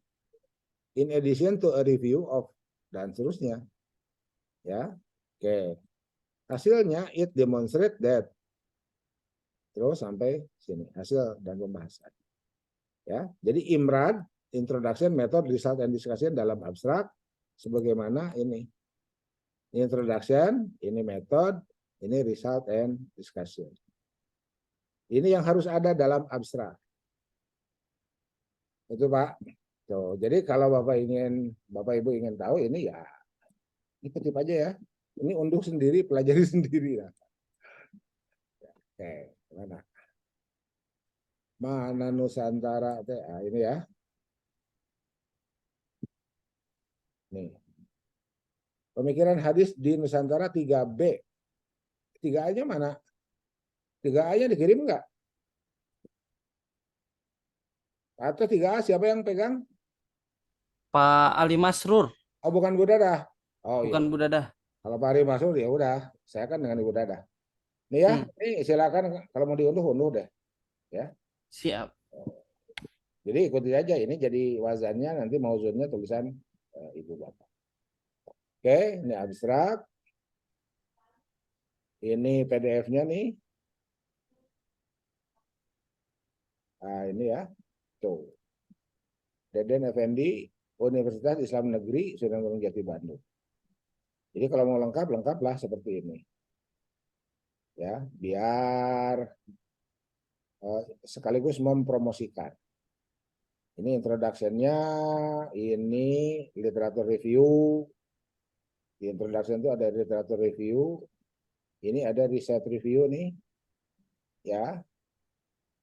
in addition to a review of dan seterusnya. Ya. Oke. Hasilnya it demonstrate that. Terus sampai sini hasil dan pembahasan. Ya. Jadi IMRAD introduction method result and discussion dalam abstrak sebagaimana ini. Introduction, ini method, ini result and discussion. Ini yang harus ada dalam abstrak. Itu Pak. Tuh, jadi kalau Bapak Ibu ingin tahu ini ya kutip aja ya. Ini unduh sendiri, pelajari sendiri ya. Oke, mana? Mana Nusantara ini ya. Nih. Pemikiran hadis di Nusantara 3B. 3A-nya mana? 3A-nya dikirim enggak? Atau 3A siapa yang pegang? Pak Ali Masrur, Oh, bukan Bu Dadah. Oh bukan iya. Bu Dadah. Kalau Pak Ari Masrur ya udah, saya kan dengan Ibu Dadah. Nih ya, nih silakan kalau mau unduh deh. Ya. Siap. Jadi ikuti aja ini jadi wazannya nanti mauzunnya tulisan Ibu Bapak. Oke, ini abstrak. Ini PDF-nya nih. Nah, ini ya. Tuh. Deden Effendi, Universitas Islam Negeri Sunan Gunung Jati Bandung. Jadi kalau mau lengkaplah seperti ini. Ya, biar sekaligus mempromosikan. Ini introduction-nya, ini literatur review. Di introduction itu ada literatur review. Ini ada research review nih. Ya.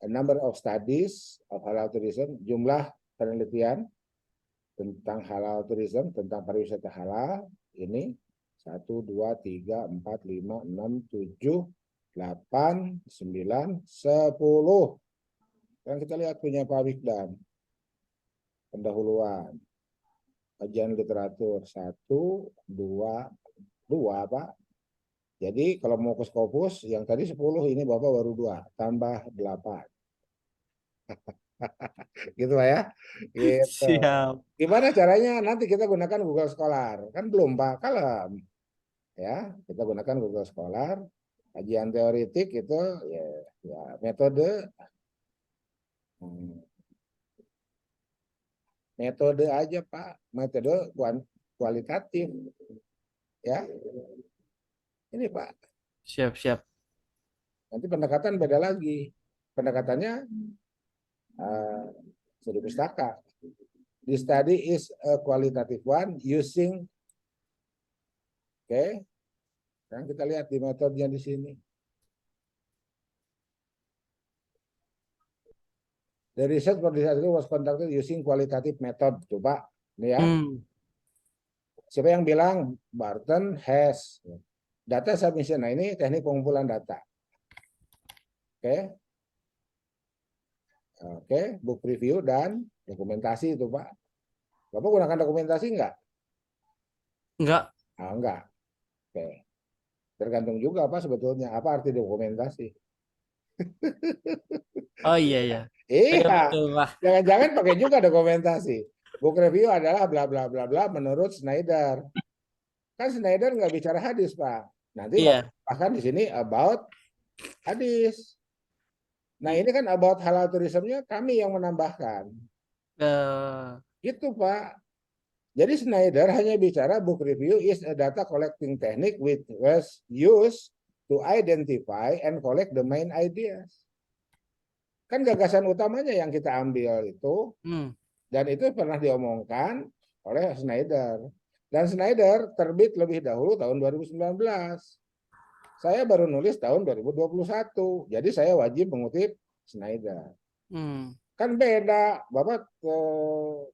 A number of studies of halal tourism, jumlah penelitian tentang halal tourism, tentang pariwisata halal. Ini 1, 2, 3, 4, 5, 6, 7, 8, 9, 10. Sekarang kita lihat punya Pak Mikdam. Pendahuluan. Kajian literatur 1, 2, Pak. Jadi kalau mau ke Scopus, yang tadi 10, ini Bapak baru 2, tambah 8. Gitu Pak ya. Gitu. Siap. Gimana caranya? Nanti kita gunakan Google Scholar. Kan belum Pak, kalem. Ya, kita gunakan Google Scholar. Kajian teoritik itu ya metode metode aja Pak, metode kualitatif. Ya. Ini Pak. Siap. Nanti pendekatan beda lagi. Pendekatannya studi pustaka. The study is a qualitative one using Sekarang kita lihat di metodenya di sini. The research for this article was conducted using qualitative method. Coba, ini ya. Siapa yang bilang Barton has data submission? Nah, ini teknik pengumpulan data. Oke. Oke, book review dan dokumentasi itu, Pak. Bapak gunakan dokumentasi enggak? Enggak. Enggak. Oke. Tergantung juga Pak sebetulnya. Apa arti dokumentasi? Oh iya ya. Iya. Betul Pak. Jangan-jangan pakai juga dokumentasi. Book review adalah bla bla bla bla menurut Schneider. Kan Schneider nggak bicara hadis, Pak. Nanti Iya. bahkan di sini about hadis. Nah, ini kan about halal tourism-nya kami yang menambahkan. Gitu, Pak. Jadi Schneider hanya bicara book review is a data collecting technique which was used to identify and collect the main ideas. Kan gagasan utamanya yang kita ambil itu, dan itu pernah diomongkan oleh Schneider. Dan Schneider terbit lebih dahulu tahun 2019. Saya baru nulis tahun 2021. Jadi saya wajib mengutip Schneider. Kan beda, Bapak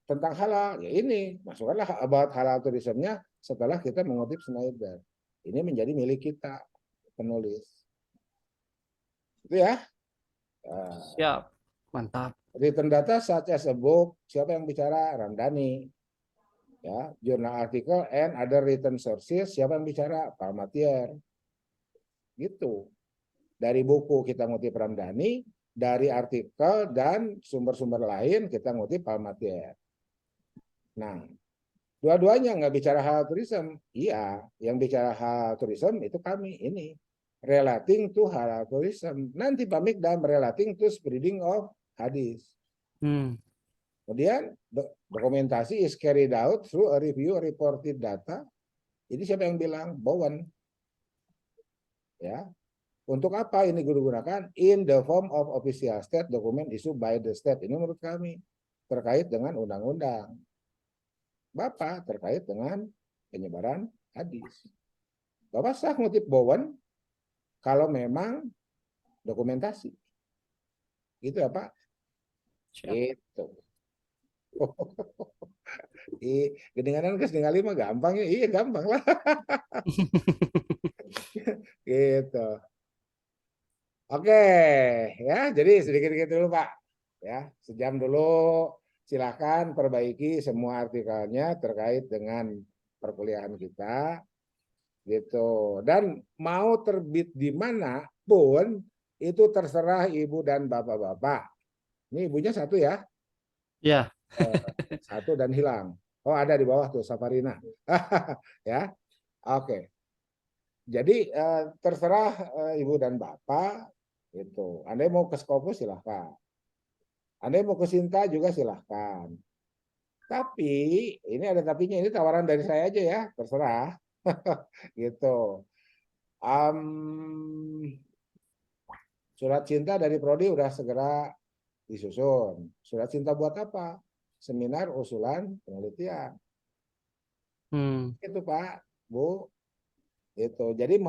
tentang halal. Ya ini, masukkanlah about halal tourism-nya setelah kita mengutip Schneider. Ini menjadi milik kita, penulis. Itu ya. Siap, mantap. Written data such as a book, siapa yang bicara? Ramdhani. Ya, jurnal artikel and other written sources, siapa yang bicara? Palmatier. Gitu. Dari buku kita ngutip Ramdhani, dari artikel dan sumber-sumber lain kita ngutip Palmatier. Nah, dua-duanya nggak bicara hal tourism. Iya, yang bicara hal tourism itu kami ini. Relating to halal tourism. Nanti Pamikdam relating to spreading of hadis. Kemudian dokumentasi is carried out through a review reported data. Jadi siapa yang bilang? Bowen. Ya. Untuk apa ini digunakan? In the form of official state document issued by the state. Ini menurut kami terkait dengan undang-undang. Bapak terkait dengan penyebaran hadis. Bapak sah ngutip Bowen kalau memang dokumentasi. Gitu ya Pak? Itu. Kedengaran kesengali mah gampang ya. Iya gampang lah. Gitu. Oke, ya. Jadi sedikit-sedikit dulu Pak. Ya, sejam dulu. Silakan perbaiki semua artikelnya terkait dengan perkuliahan kita. Gitu. Dan mau terbit di mana pun itu terserah ibu dan bapak-bapak. Ini ibunya satu ya. Ya. Satu dan hilang. Oh ada di bawah tuh Safarina. Ya. Oke. Jadi terserah ibu dan bapak. Itu. Anda mau ke Skopus silahkan. Anda mau ke Sinta juga silahkan. Tapi ini ada tapinya. Ini tawaran dari saya aja ya. Terserah. Gitu. Surat cinta dari Prodi udah segera disusun. Surat cinta buat apa? Seminar usulan penelitian. Itu Pak, Bu. Itu. Jadi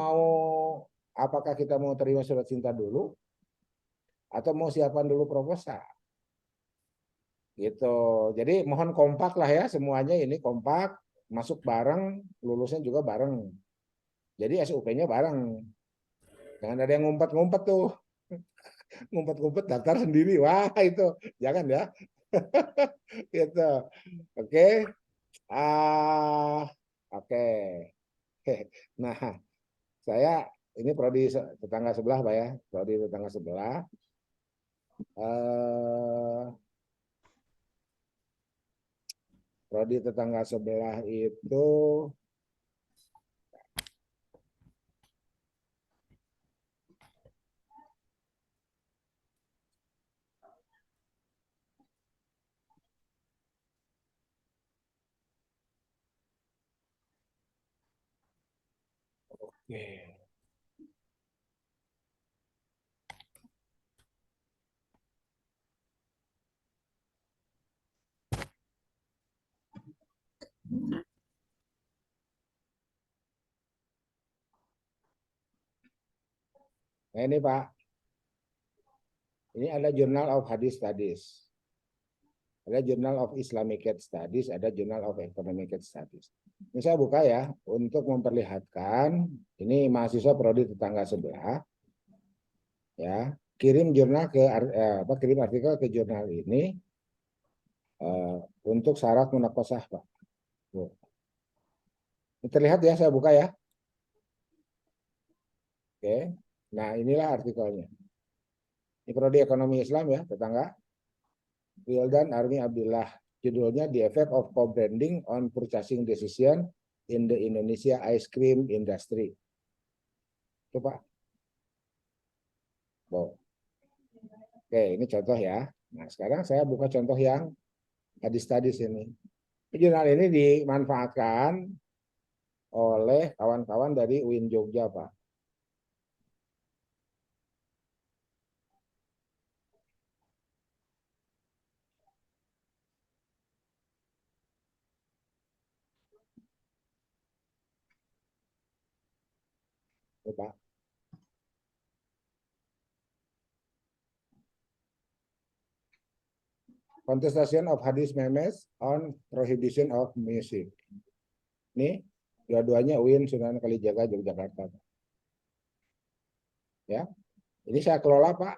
apakah kita mau terima surat cinta dulu atau mau siapkan dulu proposal? Gitu. Jadi mohon kompak lah ya semuanya ini kompak, masuk bareng, lulusnya juga bareng. Jadi SUP-nya bareng. Jangan ada yang ngumpet-ngumpet tuh. Ngumpet-ngumpet daftar sendiri. Wah, itu jangan ya. Gitu. Oke. Oke. Nah, saya ini prodi tetangga sebelah, Pak ya. Prodi tetangga sebelah. Prodi tetangga sebelah itu oke. Nah, ini Pak. Ini ada Journal of Hadith Studies. Ada Journal of Islamic Studies, ada Journal of Economic Studies. Ini saya buka ya untuk memperlihatkan ini mahasiswa prodi tetangga sebelah. Ya, kirim kirim artikel ke jurnal ini untuk syarat munaqashah, Pak. Tuh. Ini terlihat ya, saya buka ya. Oke. Nah, inilah artikelnya. Ini prodi ekonomi Islam ya, tetangga. Wildan Army Abdullah. Judulnya The Effect of Co-branding on Purchasing Decision in the Indonesia Ice Cream Industry. Itu Pak. Oke, ini contoh ya. Nah, sekarang saya buka contoh yang hadis studies ini. Jurnal ini dimanfaatkan oleh kawan-kawan dari UIN Jogja, Pak. Pak. Contestation of Hadis Memes on Prohibition of Music. Ini dua-duanya UIN Sunan Kalijaga Yogyakarta. Ya, ini saya kelola Pak.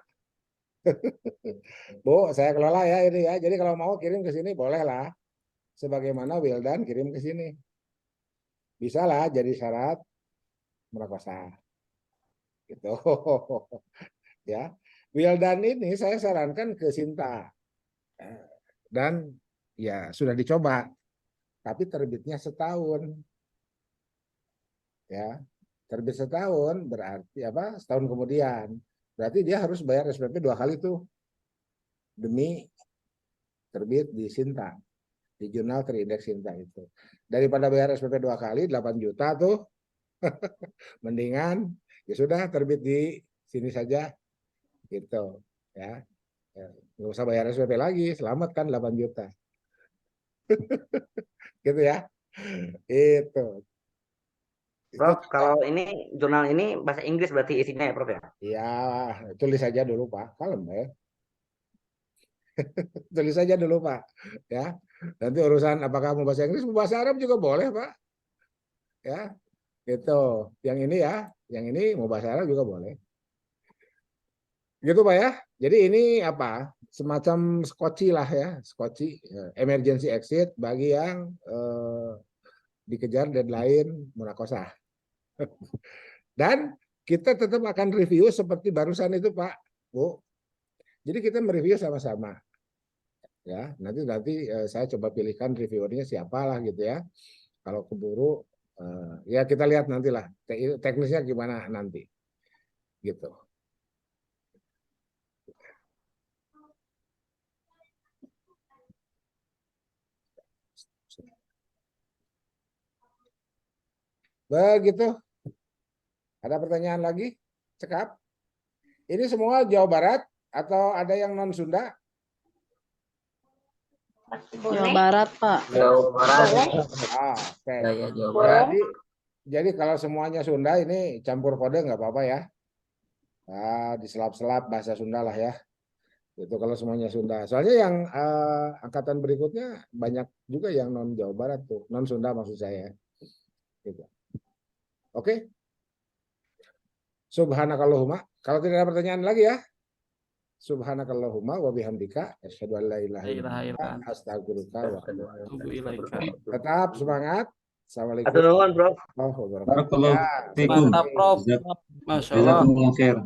Bu, saya kelola ya ini ya. Jadi kalau mau kirim ke sini boleh lah. Sebagaimana Wildan kirim ke sini. Bisa lah jadi syarat munaqashah. Gitu. Ya. Wildan ini saya sarankan ke Sinta. Dan ya sudah dicoba. Tapi terbitnya setahun. Ya. Terbit setahun berarti apa? Setahun kemudian. Berarti dia harus bayar SPP 2 kali tuh. Demi terbit di Sinta. Di jurnal terindeks Sinta itu. Daripada bayar SPP 2 kali 8 juta tuh. Mendingan ya sudah terbit di sini saja. Gitu. Ya. Nggak usah bayar SPP lagi. Selamat kan 8 juta. Gitu ya. Itu. Prof, kalau ini jurnal ini bahasa Inggris berarti isinya ya, Prof ya? Ya, tulis saja dulu Pak. Kalem ya. Tulis saja dulu Pak. Ya. Nanti urusan apakah mau bahasa Inggris, mau bahasa Arab juga boleh Pak. Ya. Gitu. Yang ini ya, yang ini mau bahasa Arab juga boleh. Gitu Pak ya. Jadi ini apa? Semacam skoci lah ya, skoci emergency exit bagi yang dikejar deadline munaqashah. Dan kita tetap akan review seperti barusan itu Pak, Bu. Jadi kita mereview sama-sama. Ya, nanti saya coba pilihkan reviewernya siapa lah gitu ya. Kalau keburu ya kita lihat nantilah teknisnya gimana nanti. Gitu. Begitu. Ada pertanyaan lagi? Cekap. Ini semua Jawa Barat atau ada yang non Sunda? Jawa Barat, Pak. Jawa Barat. Oke. Ya, Jawa Barat. Jadi kalau semuanya Sunda ini campur kode nggak apa-apa ya. Diselap-selap bahasa Sunda lah ya. Itu kalau semuanya Sunda. Soalnya yang angkatan berikutnya banyak juga yang non Jawa Barat tuh, non Sunda maksud saya. Gitu. Oke. Subhanakallahumma. Kalau tidak ada pertanyaan lagi ya. Subhanakallahumma wa bihamdika asyhadu an la ilaha illa anta astaghfiruka wa atubu ilaik. Tetap semangat. Assalamualaikum Atur nuhun, Prof. warahmatullahi wabarakatuh. Barakallahu Ya, fikum. Mantap, Prof. Jazak- Masya Allah. Jazakumullah khair.